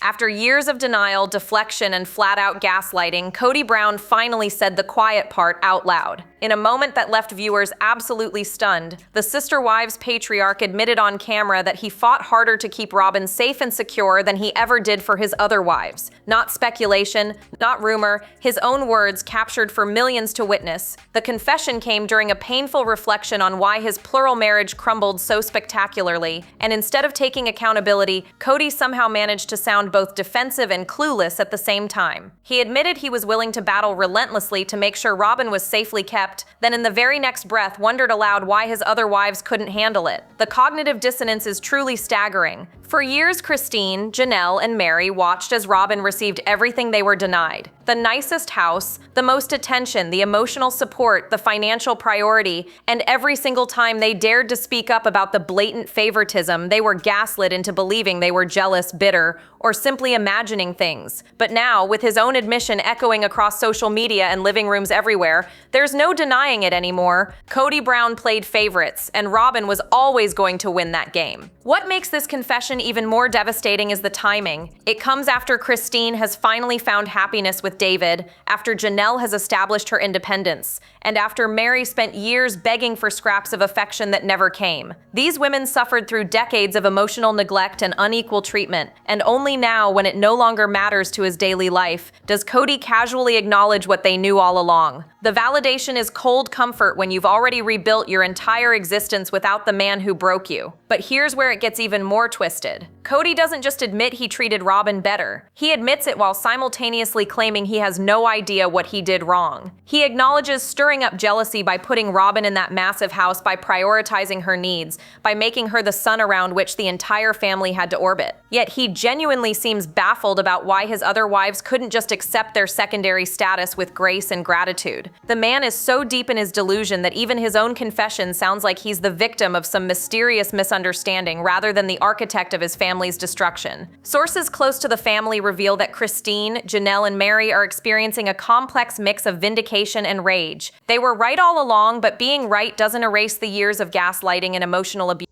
After years of denial, deflection, and flat-out gaslighting, Kody Brown finally said the quiet part out loud. In a moment that left viewers absolutely stunned, the Sister Wives patriarch admitted on camera that he fought harder to keep Robyn safe and secure than he ever did for his other wives. Not speculation, not rumor, his own words captured for millions to witness. The confession came during a painful reflection on why his plural marriage crumbled so spectacularly, and instead of taking accountability, Kody somehow managed to sound both defensive and clueless at the same time. He admitted he was willing to battle relentlessly to make sure Robyn was safely kept, then in the very next breath wondered aloud why his other wives couldn't handle it. The cognitive dissonance is truly staggering. For years, Christine, Janelle, and Meri watched as Robyn received everything they were denied. The nicest house, the most attention, the emotional support, the financial priority, and every single time they dared to speak up about the blatant favoritism, they were gaslit into believing they were jealous, bitter, or simply imagining things. But now, with his own admission echoing across social media and living rooms everywhere, there's no denying it anymore. Kody Brown played favorites, and Robyn was always going to win that game. What makes this confession even more devastating is the timing. It comes after Christine has finally found happiness with David, after Janelle has established her independence, and after Meri spent years begging for scraps of affection that never came. These women suffered through decades of emotional neglect and unequal treatment, and only now, when it no longer matters to his daily life, does Kody casually acknowledge what they knew all along. The validation is cold comfort when you've already rebuilt your entire existence without the man who broke you. But here's where it gets even more twisted. Kody doesn't just admit he treated Robyn better. He admits it while simultaneously claiming he has no idea what he did wrong. He acknowledges stirring up jealousy by putting Robyn in that massive house, by prioritizing her needs, by making her the sun around which the entire family had to orbit. Yet he genuinely seems baffled about why his other wives couldn't just accept their secondary status with grace and gratitude. The man is so deep in his delusion that even his own confession sounds like he's the victim of some mysterious misunderstanding rather than the architect of his family's destruction. Sources close to the family reveal that Christine, Janelle, and Meri are experiencing a complex mix of vindication and rage. They were right all along, but being right doesn't erase the years of gaslighting and emotional abuse.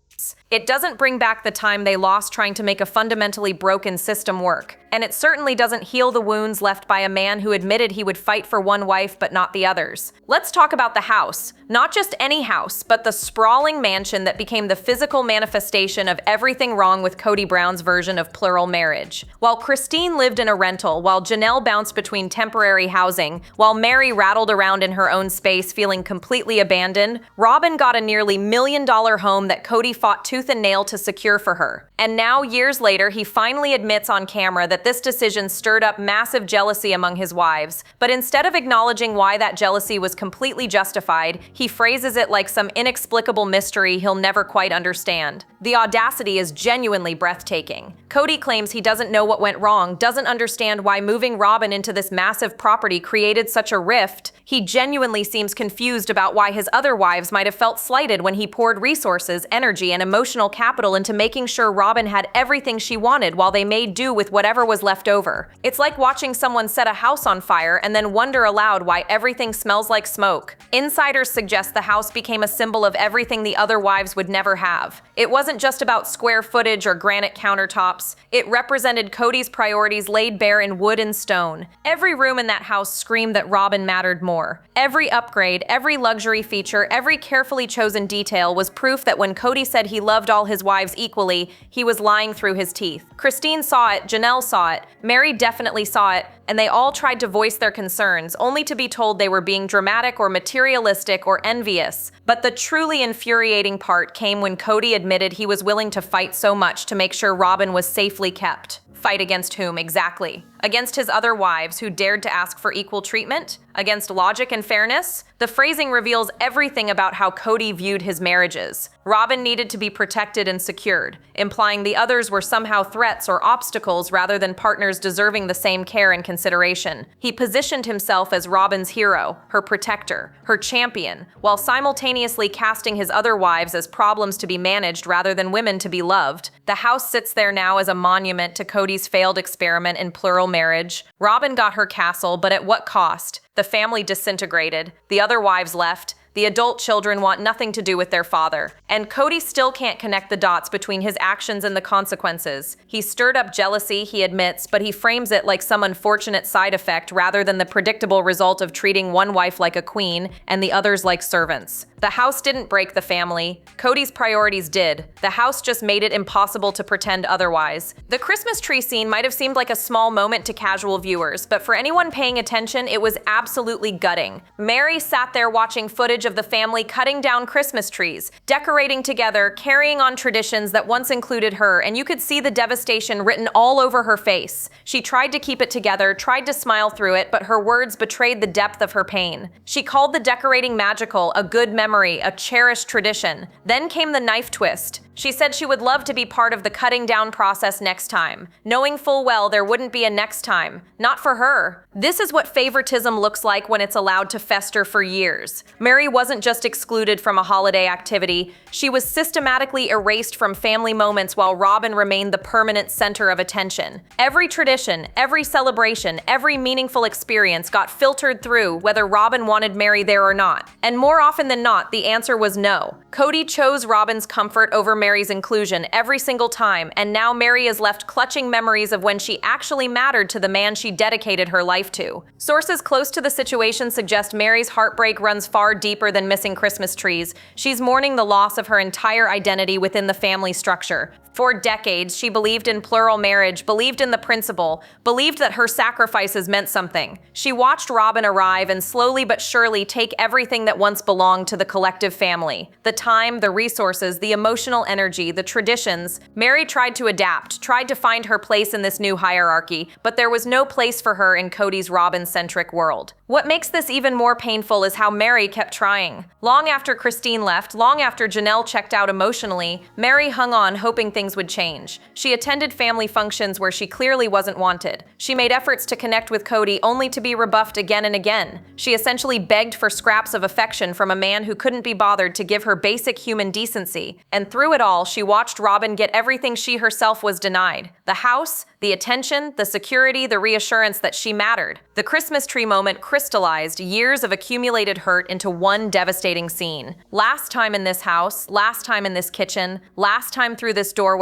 It doesn't bring back the time they lost trying to make a fundamentally broken system work. And it certainly doesn't heal the wounds left by a man who admitted he would fight for one wife but not the others. Let's talk about the house. Not just any house, but the sprawling mansion that became the physical manifestation of everything wrong with Kody Brown's version of plural marriage. While Christine lived in a rental, while Janelle bounced between temporary housing, while Meri rattled around in her own space feeling completely abandoned, Robyn got a nearly $1 million home that Kody fought tooth and nail to secure for her. And now, years later, he finally admits on camera that this decision stirred up massive jealousy among his wives. But instead of acknowledging why that jealousy was completely justified, he phrases it like some inexplicable mystery he'll never quite understand. The audacity is genuinely breathtaking. Kody claims he doesn't know what went wrong, doesn't understand why moving Robyn into this massive property created such a rift. He genuinely seems confused about why his other wives might have felt slighted when he poured resources, energy, and emotional capital into making sure Robyn had everything she wanted while they made do with whatever was left over. It's like watching someone set a house on fire and then wonder aloud why everything smells like smoke. Insiders suggest the house became a symbol of everything the other wives would never have. It wasn't just about square footage or granite countertops. It represented Kody's priorities laid bare in wood and stone. Every room in that house screamed that Robyn mattered more. Every upgrade, every luxury feature, every carefully chosen detail was proof that when Kody said he loved all his wives equally, he was lying through his teeth. Christine saw it, Janelle saw it, Meri definitely saw it, and they all tried to voice their concerns, only to be told they were being dramatic or materialistic or envious. But the truly infuriating part came when Kody admitted he was willing to fight so much to make sure Robyn was safely kept. Fight against whom exactly? Against his other wives who dared to ask for equal treatment? Against logic and fairness? The phrasing reveals everything about how Kody viewed his marriages. Robyn needed to be protected and secured, implying the others were somehow threats or obstacles rather than partners deserving the same care and consideration. He positioned himself as Robyn's hero, her protector, her champion, while simultaneously casting his other wives as problems to be managed rather than women to be loved. The house sits there now as a monument to Kody's failed experiment in plural marriage. Robyn got her castle, but at what cost? The family disintegrated, the other wives left, The adult children want nothing to do with their father. And Cody still can't connect the dots between his actions and the consequences. He stirred up jealousy, he admits, but he frames it like some unfortunate side effect rather than the predictable result of treating one wife like a queen and the others like servants. The house didn't break the family. Cody's priorities did. The house just made it impossible to pretend otherwise. The Christmas tree scene might have seemed like a small moment to casual viewers, but for anyone paying attention, it was absolutely gutting. Meri sat there watching footage of the family cutting down Christmas trees, decorating together, carrying on traditions that once included her, and you could see the devastation written all over her face. She tried to keep it together, tried to smile through it, but her words betrayed the depth of her pain. She called the decorating magical, a good memory, a cherished tradition. Then came the knife twist. She said she would love to be part of the cutting down process next time, knowing full well there wouldn't be a next time. Not for her. This is what favoritism looks like when it's allowed to fester for years. Meri wasn't just excluded from a holiday activity, she was systematically erased from family moments while Robyn remained the permanent center of attention. Every tradition, every celebration, every meaningful experience got filtered through whether Robyn wanted Meri there or not. And more often than not, the answer was no. Cody chose Robyn's comfort over Meri's inclusion every single time, and now Meri is left clutching memories of when she actually mattered to the man she dedicated her life to. Sources close to the situation suggest Meri's heartbreak runs far deeper than missing Christmas trees. She's mourning the loss of her entire identity within the family structure. For decades, she believed in plural marriage, believed in the principle, believed that her sacrifices meant something. She watched Robyn arrive and slowly but surely take everything that once belonged to the collective family. The time, the resources, the emotional energy, the traditions. Meri tried to adapt, tried to find her place in this new hierarchy, but there was no place for her in Cody's Robyn-centric world. What makes this even more painful is how Meri kept trying. Long after Christine left, long after Janelle checked out emotionally, Meri hung on hoping things would change. She attended family functions where she clearly wasn't wanted. She made efforts to connect with Cody only to be rebuffed again and again. She essentially begged for scraps of affection from a man who couldn't be bothered to give her basic human decency. And through it all, she watched Robyn get everything she herself was denied. The house, the attention, the security, the reassurance that she mattered. The Christmas tree moment crystallized years of accumulated hurt into one devastating scene. Last time in this house, last time in this kitchen, last time through this doorway,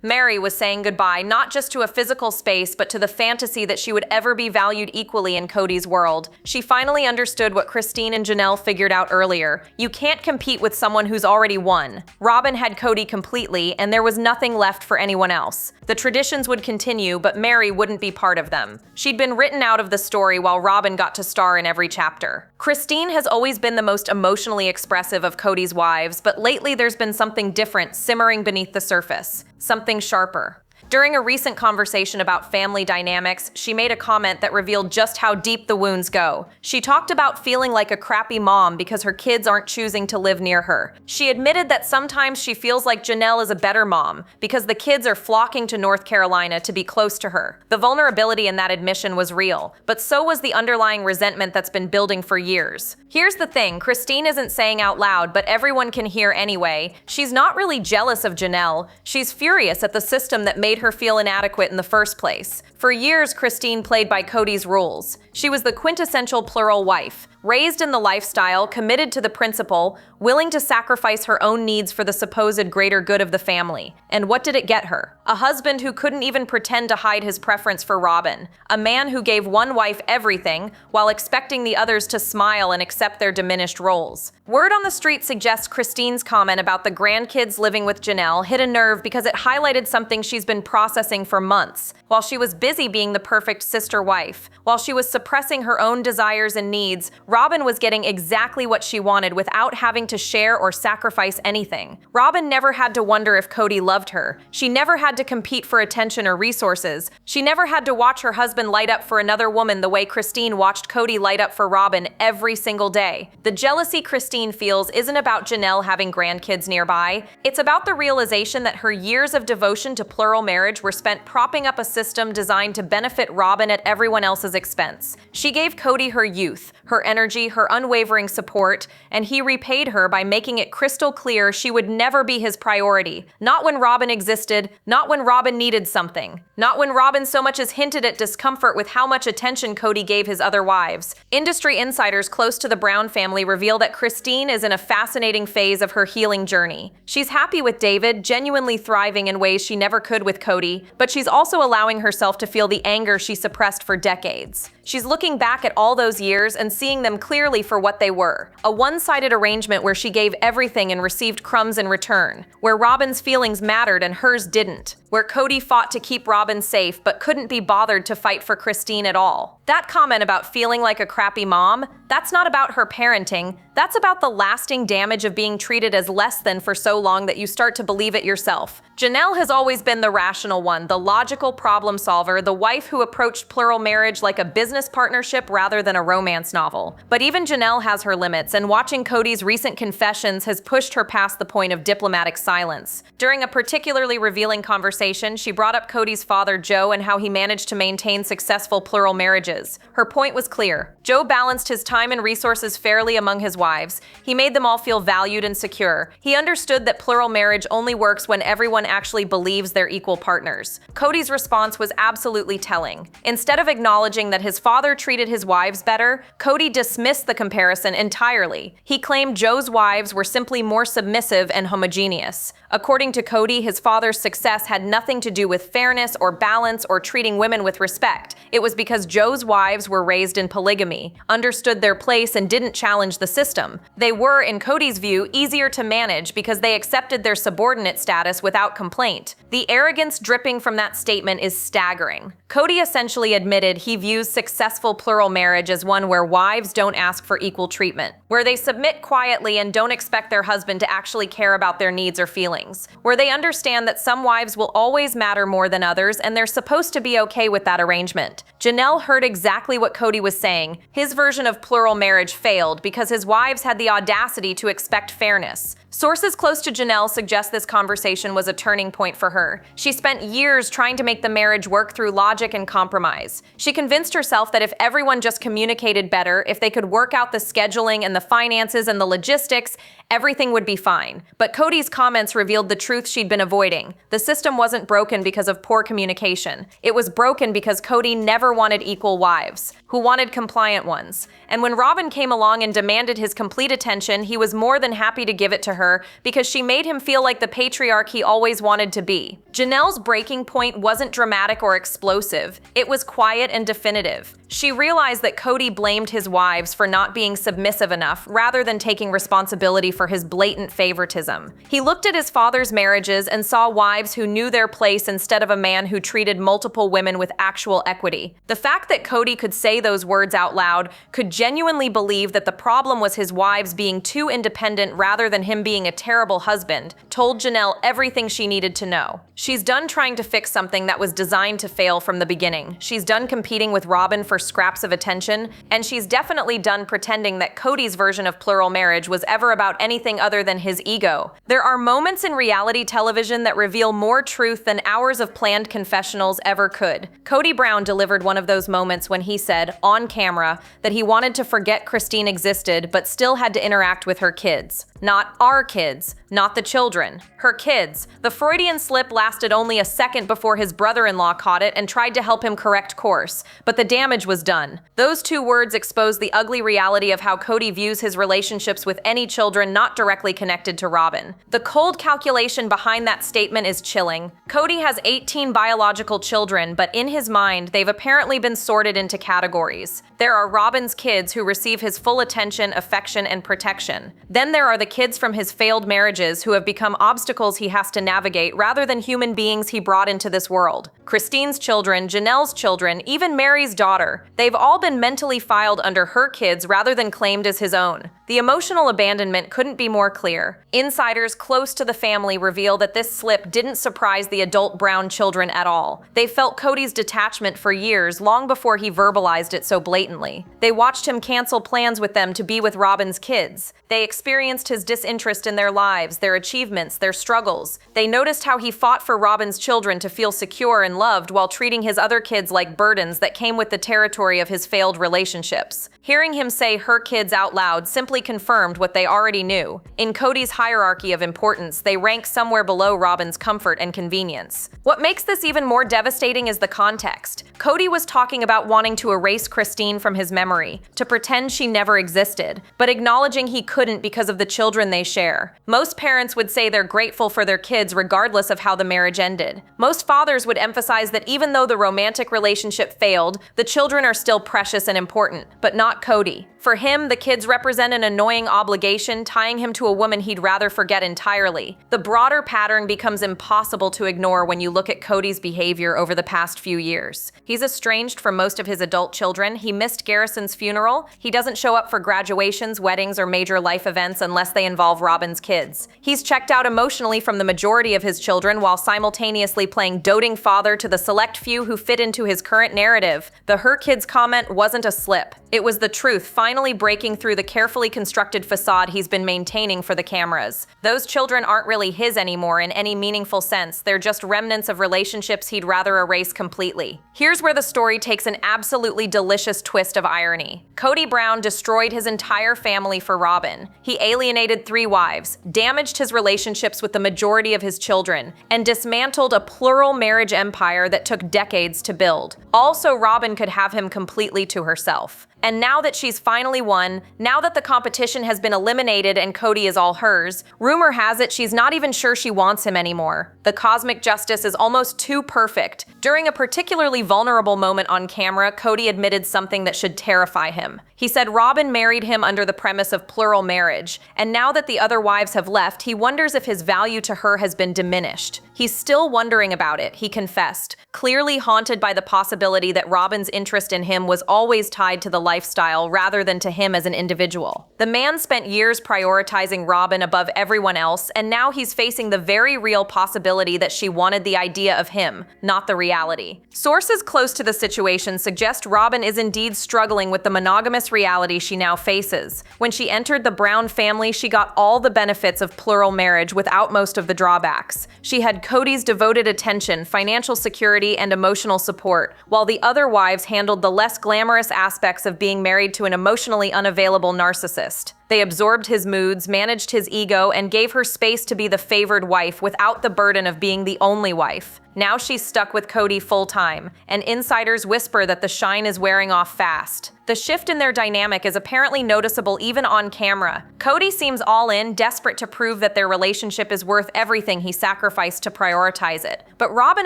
Meri was saying goodbye not just to a physical space, but to the fantasy that she would ever be valued equally in Cody's world. She finally understood what Christine and Janelle figured out earlier. You can't compete with someone who's already won. Robyn had Cody completely, and there was nothing left for anyone else. The traditions would continue, but Meri wouldn't be part of them. She'd been written out of the story while Robyn got to star in every chapter. Christine has always been the most emotionally expressive of Cody's wives, but lately there's been something different simmering beneath the surface. Something sharper. During a recent conversation about family dynamics, she made a comment that revealed just how deep the wounds go. She talked about feeling like a crappy mom because her kids aren't choosing to live near her. She admitted that sometimes she feels like Janelle is a better mom because the kids are flocking to North Carolina to be close to her. The vulnerability in that admission was real, but so was the underlying resentment that's been building for years. Here's the thing, Christine isn't saying out loud, but everyone can hear anyway. She's not really jealous of Janelle. She's furious at the system that made her feel inadequate in the first place. For years, Christine played by Cody's rules. She was the quintessential plural wife, raised in the lifestyle, committed to the principle, willing to sacrifice her own needs for the supposed greater good of the family. And what did it get her? A husband who couldn't even pretend to hide his preference for Robyn. A man who gave one wife everything while expecting the others to smile and accept their diminished roles. Word on the street suggests Christine's comment about the grandkids living with Janelle hit a nerve because it highlighted something she's been processing for months. While she was busy being the perfect sister wife, while she was suppressing her own desires and needs, Robyn was getting exactly what she wanted without having to share or sacrifice anything. Robyn never had to wonder if Cody loved her. She never had to compete for attention or resources. She never had to watch her husband light up for another woman the way Christine watched Cody light up for Robyn every single day. The jealousy Christine feels isn't about Janelle having grandkids nearby. It's about the realization that her years of devotion to plural marriage were spent propping up a system designed designed to benefit Robyn at everyone else's expense. She gave Kody her youth, her energy, her unwavering support, and he repaid her by making it crystal clear she would never be his priority. Not when Robyn existed, not when Robyn needed something, not when Robyn so much as hinted at discomfort with how much attention Kody gave his other wives. Industry insiders close to the Brown family reveal that Christine is in a fascinating phase of her healing journey. She's happy with David, genuinely thriving in ways she never could with Kody, but she's also allowing herself to feel the anger she suppressed for decades. She's looking back at all those years and seeing them clearly for what they were. A one-sided arrangement where she gave everything and received crumbs in return, where Robyn's feelings mattered and hers didn't, where Kody fought to keep Robyn safe but couldn't be bothered to fight for Christine at all. That comment about feeling like a crappy mom, that's not about her parenting, that's about the lasting damage of being treated as less than for so long that you start to believe it yourself. Janelle has always been the rational one, the logical problem solver, the wife who approached plural marriage like a business partnership rather than a romance novel. But even Janelle has her limits, and watching Kody's recent confessions has pushed her past the point of diplomatic silence. During a particularly revealing conversation, she brought up Kody's father, Joe, and how he managed to maintain successful plural marriages. Her point was clear. Joe balanced his time and resources fairly among his wives. He made them all feel valued and secure. He understood that plural marriage only works when everyone actually believes they're equal partners. Kody's response was absolutely telling. Instead of acknowledging that his father treated his wives better, Kody dismissed the comparison entirely. He claimed Joe's wives were simply more submissive and homogeneous. According to Kody, his father's success had nothing to do with fairness or balance or treating women with respect. It was because Joe's wives were raised in polygamy, understood their place, and didn't challenge the system. They were, in Kody's view, easier to manage because they accepted their subordinate status without complaint. The arrogance dripping from that statement is staggering. Kody essentially admitted he views successful plural marriage as one where wives don't ask for equal treatment, where they submit quietly and don't expect their husband to actually care about their needs or feelings, where they understand that some wives will always matter more than others and they're supposed to be okay with that arrangement. Janelle heard exactly what Kody was saying. His version of plural marriage failed because his wives had the audacity to expect fairness. Sources close to Janelle suggest this conversation was a turning point for her. She spent years trying to make the marriage work through logic and compromise. She convinced herself that if everyone just communicated better, if they could work out the scheduling and the finances and the logistics, everything would be fine. But Kody's comments revealed the truth she'd been avoiding. The system wasn't broken because of poor communication. It was broken because Kody never wanted equal wives, who wanted compliant ones. And when Robyn came along and demanded his complete attention, he was more than happy to give it to her because she made him feel like the patriarch he always wanted to be. Janelle's breaking point wasn't dramatic or explosive. It was quiet and definitive. She realized that Kody blamed his wives for not being submissive enough rather than taking responsibility for his blatant favoritism. He looked at his father's marriages and saw wives who knew their place instead of a man who treated multiple women with actual equity. The fact that Kody could say those words out loud, could genuinely believe that the problem was his wives being too independent rather than him being a terrible husband, told Janelle everything she needed to know. She's done trying to fix something that was designed to fail from the beginning. She's done competing with Robyn for scraps of attention, and she's definitely done pretending that Kody's version of plural marriage was ever about anything other than his ego. There are moments in reality television that reveal more truth than hours of planned confessionals ever could. Kody Brown delivered one of those moments when he said, on camera, that he wanted to forget Christine existed but still had to interact with her kids. Not our kids, not the children, her kids. The Freudian slip lasted only a second before his brother-in-law caught it and tried to help him correct course, but the damage was done. Those two words expose the ugly reality of how Kody views his relationships with any children not directly connected to Robyn. The cold calculation behind that statement is chilling. Kody has 18 biological children, but in his mind, they've apparently been sorted into categories. There are Robyn's kids who receive his full attention, affection, and protection. Then there are the kids from his failed marriages who have become obstacles he has to navigate rather than human beings he brought into this world. Christine's children, Janelle's children, even Meri's daughter. They've all been mentally filed under her kids rather than claimed as his own. The emotional abandonment couldn't be more clear. Insiders close to the family reveal that this slip didn't surprise prioritize the adult Brown children at all. They felt Kody's detachment for years, long before he verbalized it so blatantly. They watched him cancel plans with them to be with Robyn's kids. They experienced his disinterest in their lives, their achievements, their struggles. They noticed how he fought for Robyn's children to feel secure and loved while treating his other kids like burdens that came with the territory of his failed relationships. Hearing him say her kids out loud simply confirmed what they already knew. In Kody's hierarchy of importance, they rank somewhere below Robyn's comfort and convenience. What makes this even more devastating is the context. Kody was talking about wanting to erase Christine from his memory, to pretend she never existed, but acknowledging he couldn't because of the children they share. Most parents would say they're grateful for their kids regardless of how the marriage ended. Most fathers would emphasize that even though the romantic relationship failed, the children are still precious and important, but not Kody. For him, the kids represent an annoying obligation tying him to a woman he'd rather forget entirely. The broader pattern becomes impossible to ignore when you look at Kody's behavior over the past few years. He's estranged from most of his adult children, he missed Garrison's funeral, he doesn't show up for graduations, weddings, or major life events unless they involve Robyn's kids. He's checked out emotionally from the majority of his children while simultaneously playing doting father to the select few who fit into his current narrative. The "her kids" comment wasn't a slip. It was the truth finally breaking through the carefully constructed facade he's been maintaining for the cameras. Those children aren't really his anymore in any meaningful sense, they're just remnants of relationships he'd rather erase completely. Here's where the story takes an absolutely delicious twist of irony. Kody Brown destroyed his entire family for Robyn. He alienated 3 wives, damaged his relationships with the majority of his children, and dismantled a plural marriage empire that took decades to build. Also, Robyn could have him completely to herself. And now that she's finally won, now that the competition has been eliminated and Kody is all hers, rumor has it she's not even sure she wants him anymore. The cosmic justice is almost too perfect. During a particularly vulnerable moment on camera, Kody admitted something that should terrify him. He said Robyn married him under the premise of plural marriage, and now that the other wives have left, he wonders if his value to her has been diminished. He's still wondering about it, he confessed, clearly haunted by the possibility that Robyn's interest in him was always tied to the lifestyle rather than to him as an individual. The man spent years prioritizing Robyn above everyone else, and now he's facing the very real possibility that she wanted the idea of him, not the reality. Sources close to the situation suggest Robyn is indeed struggling with the monogamous reality she now faces. When she entered the Brown family, she got all the benefits of plural marriage without most of the drawbacks. She had Kody's devoted attention, financial security, and emotional support, while the other wives handled the less glamorous aspects of being married to an emotionally unavailable narcissist. They absorbed his moods, managed his ego, and gave her space to be the favored wife without the burden of being the only wife. Now she's stuck with Kody full-time, and insiders whisper that the shine is wearing off fast. The shift in their dynamic is apparently noticeable even on camera. Kody seems all in, desperate to prove that their relationship is worth everything he sacrificed to prioritize it. But Robyn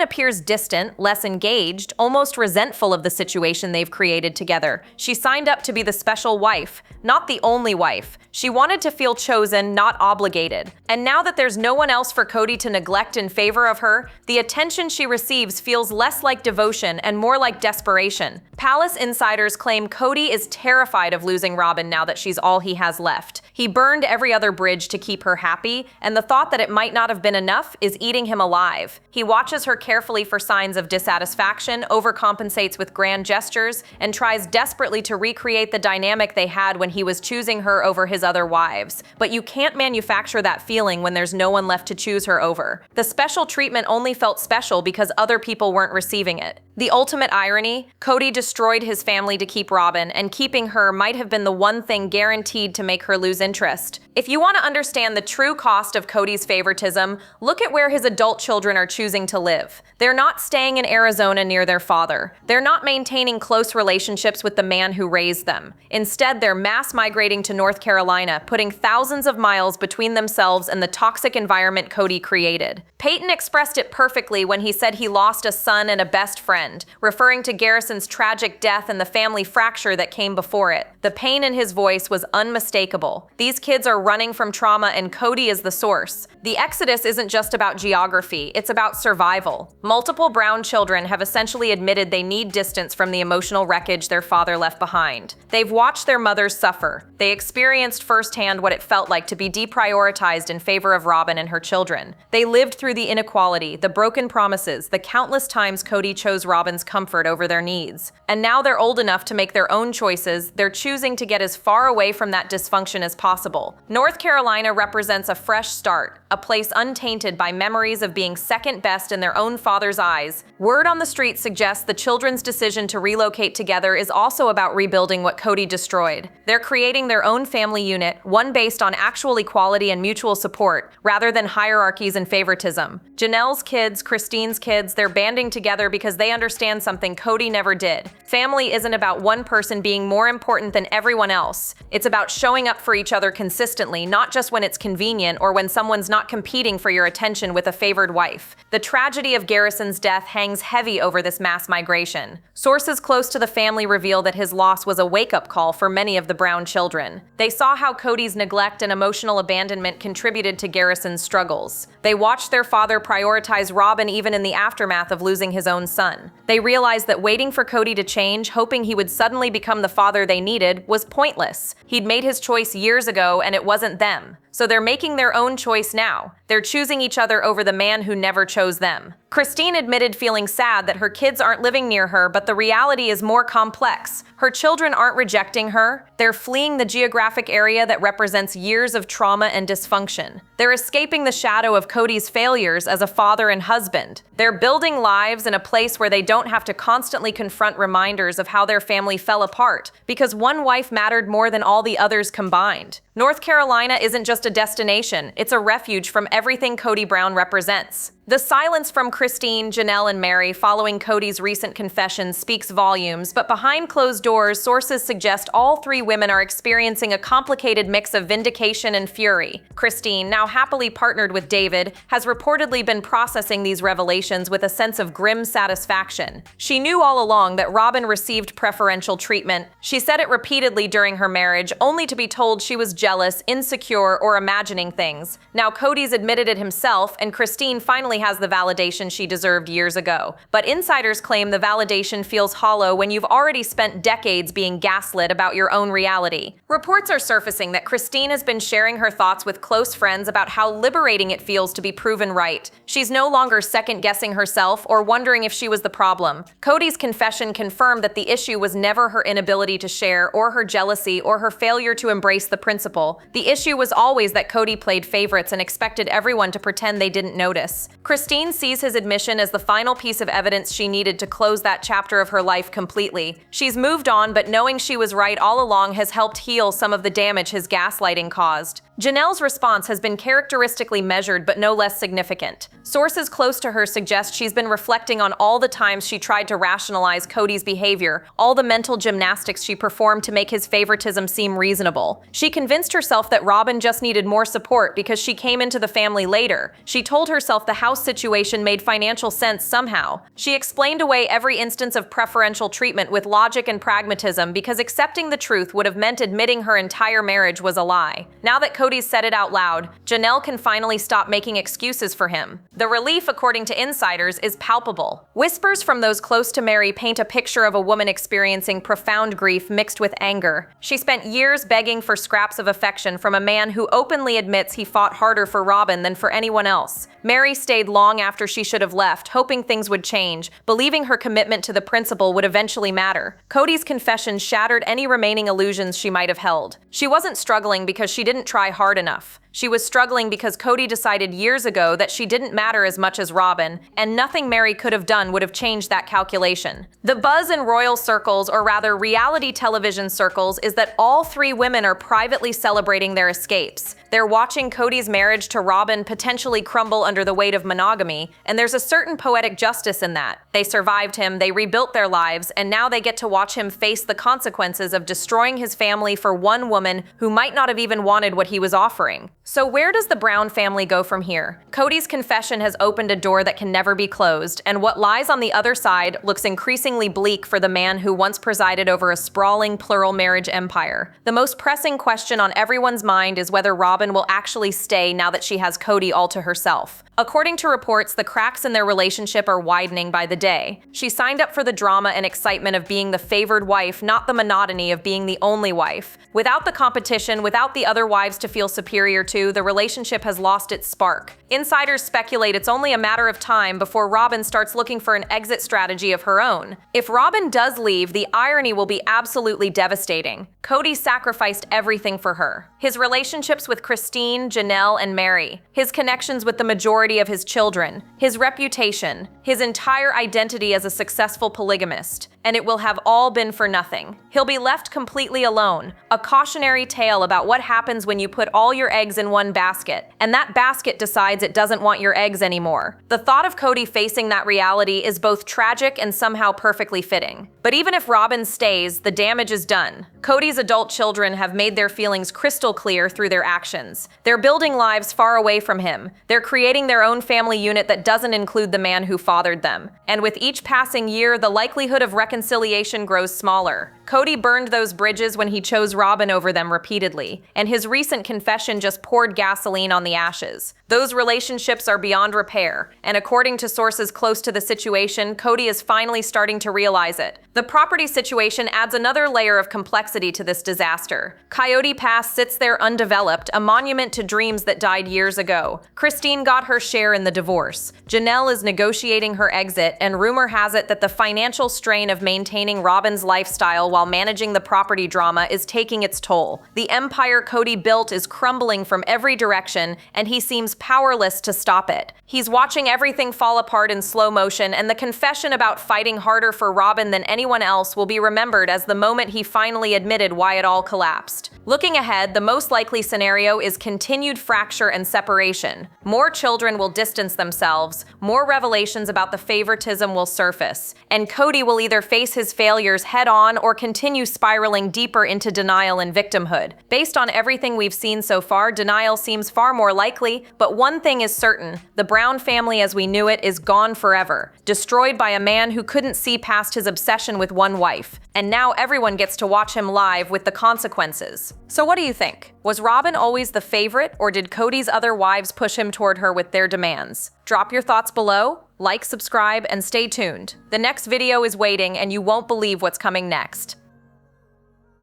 appears distant, less engaged, almost resentful of the situation they've created together. She signed up to be the special wife, not the only wife. She wanted to feel chosen, not obligated. And now that there's no one else for Kody to neglect in favor of her, the attention she receives feels less like devotion and more like desperation. Palace insiders claim Kody is terrified of losing Robyn now that she's all he has left. He burned every other bridge to keep her happy, and the thought that it might not have been enough is eating him alive. He watches her carefully for signs of dissatisfaction, overcompensates with grand gestures, and tries desperately to recreate the dynamic they had when he was choosing her over his other wives. But you can't manufacture that feeling when there's no one left to choose her over. The special treatment only felt special because other people weren't receiving it. The ultimate irony, Kody destroyed his family to keep Robyn, and keeping her might have been the one thing guaranteed to make her lose interest. If you want to understand the true cost of Kody's favoritism, look at where his adult children are choosing to live. They're not staying in Arizona near their father. They're not maintaining close relationships with the man who raised them. Instead, they're mass migrating to North Carolina, putting thousands of miles between themselves and the toxic environment Kody created. Peyton expressed it perfectly when he said he lost a son and a best friend. friend, referring to Garrison's tragic death and the family fracture that came before it. The pain in his voice was unmistakable. These kids are running from trauma, and Cody is the source. The exodus isn't just about geography, it's about survival. Multiple Brown children have essentially admitted they need distance from the emotional wreckage their father left behind. They've watched their mothers suffer. They experienced firsthand what it felt like to be deprioritized in favor of Robyn and her children. They lived through the inequality, the broken promises, the countless times Cody chose Robyn's comfort over their needs. And now they're old enough to make their own choices. They're choosing to get as far away from that dysfunction as possible. North Carolina represents a fresh start, a place untainted by memories of being second best in their own father's eyes. Word on the street suggests the children's decision to relocate together is also about rebuilding what Cody destroyed. They're creating their own family unit, one based on actual equality and mutual support, rather than hierarchies and favoritism. Janelle's kids, Christine's kids, they're banding together because they understand something Cody never did. Family isn't about one person being more important than everyone else. It's about showing up for each other consistently, not just when it's convenient or when someone's not competing for your attention with a favored wife. The tragedy of Garrison's death hangs heavy over this mass migration. Sources close to the family reveal that his loss was a wake-up call for many of the Brown children. They saw how Cody's neglect and emotional abandonment contributed to Garrison's struggles. They watched their father prioritize Robyn even in the aftermath of losing his own son. They realized that waiting for Cody to change, hoping he would suddenly become the father they needed, was pointless. He'd made his choice years ago, and it wasn't them. So they're making their own choice now. They're choosing each other over the man who never chose them. Christine admitted feeling sad that her kids aren't living near her, but the reality is more complex. Her children aren't rejecting her. They're fleeing the geographic area that represents years of trauma and dysfunction. They're escaping the shadow of Cody's failures as a father and husband. They're building lives in a place where they don't have to constantly confront reminders of how their family fell apart, because one wife mattered more than all the others combined. North Carolina isn't just a destination, it's a refuge from everything Kody Brown represents. The silence from Christine, Janelle, and Meri following Cody's recent confession speaks volumes, but behind closed doors, sources suggest all three women are experiencing a complicated mix of vindication and fury. Christine, now happily partnered with David, has reportedly been processing these revelations with a sense of grim satisfaction. She knew all along that Robyn received preferential treatment. She said it repeatedly during her marriage, only to be told she was jealous, insecure, or imagining things. Now Cody's admitted it himself, and Christine finally has the validation she deserved years ago. But insiders claim the validation feels hollow when you've already spent decades being gaslit about your own reality. Reports are surfacing that Christine has been sharing her thoughts with close friends about how liberating it feels to be proven right. She's no longer second-guessing herself or wondering if she was the problem. Cody's confession confirmed that the issue was never her inability to share, or her jealousy, or her failure to embrace the principle. The issue was always that Cody played favorites and expected everyone to pretend they didn't notice. Christine sees his admission as the final piece of evidence she needed to close that chapter of her life completely. She's moved on, but knowing she was right all along has helped heal some of the damage his gaslighting caused. Janelle's response has been characteristically measured but no less significant. Sources close to her suggest she's been reflecting on all the times she tried to rationalize Cody's behavior, all the mental gymnastics she performed to make his favoritism seem reasonable. She convinced herself that Robyn just needed more support because she came into the family later. She told herself the house situation made financial sense somehow. She explained away every instance of preferential treatment with logic and pragmatism because accepting the truth would have meant admitting her entire marriage was a lie. Now that Cody's said it out loud, Janelle can finally stop making excuses for him. The relief, according to insiders, is palpable. Whispers from those close to Meri paint a picture of a woman experiencing profound grief mixed with anger. She spent years begging for scraps of affection from a man who openly admits he fought harder for Robyn than for anyone else. Meri stayed long after she should have left, hoping things would change, believing her commitment to the principle would eventually matter. Cody's confession shattered any remaining illusions she might have held. She wasn't struggling because she didn't try hard enough. She was struggling because Cody decided years ago that she didn't matter as much as Robyn, and nothing Meri could have done would have changed that calculation. The buzz in royal circles, or rather reality television circles, is that all three women are privately celebrating their escapes. They're watching Cody's marriage to Robyn potentially crumble under the weight of monogamy, and there's a certain poetic justice in that. They survived him, they rebuilt their lives, and now they get to watch him face the consequences of destroying his family for one woman who might not have even wanted what he was offering. So where does the Brown family go from here? Kody's confession has opened a door that can never be closed, and what lies on the other side looks increasingly bleak for the man who once presided over a sprawling plural marriage empire. The most pressing question on everyone's mind is whether Robyn will actually stay now that she has Kody all to herself. According to reports, the cracks in their relationship are widening by the day. She signed up for the drama and excitement of being the favored wife, not the monotony of being the only wife. Without the competition, without the other wives to feel superior to, the relationship has lost its spark. Insiders speculate it's only a matter of time before Robyn starts looking for an exit strategy of her own. If Robyn does leave, the irony will be absolutely devastating. Kody sacrificed everything for her. His relationships with Christine, Janelle, and Meri, his connections with the majority of his children, his reputation, his entire identity as a successful polygamist, and it will have all been for nothing. He'll be left completely alone, a cautionary tale about what happens when you put all your eggs in one basket, and that basket decides it doesn't want your eggs anymore. The thought of Kody facing that reality is both tragic and somehow perfectly fitting. But even if Robyn stays, the damage is done. Kody's adult children have made their feelings crystal clear through their actions. They're building lives far away from him. They're creating their own family unit that doesn't include the man who fathered them. And with each passing year, the likelihood of reconciliation grows smaller. Kody burned those bridges when he chose Robyn over them repeatedly, and his recent confession just poured gasoline on the ashes. Those relationships are beyond repair, and according to sources close to the situation, Kody is finally starting to realize it. The property situation adds another layer of complexity to this disaster. Coyote Pass sits there undeveloped, a monument to dreams that died years ago. Christine got her share in the divorce. Janelle is negotiating her exit, and rumor has it that the financial strain of maintaining Robyn's lifestyle while managing the property drama is taking its toll. The empire Kody built is crumbling from every direction, and he seems powerless to stop it. He's watching everything fall apart in slow motion, and the confession about fighting harder for Robyn than anyone else will be remembered as the moment he finally admitted why it all collapsed. Looking ahead, the most likely scenario is continued fracture and separation. More children will distance themselves, more revelations about the favoritism will surface, and Kody will either face his failures head-on or continue spiraling deeper into denial and victimhood. Based on everything we've seen so far, denial seems far more likely, but one thing is certain: the Brown family as we knew it is gone forever, destroyed by a man who couldn't see past his obsession with one wife. And now everyone gets to watch him live with the consequences. So what do you think? Was Robyn always the favorite, or did Kody's other wives push him toward her with their demands? Drop your thoughts below, like, subscribe, and stay tuned. The next video is waiting, and you won't believe what's coming next.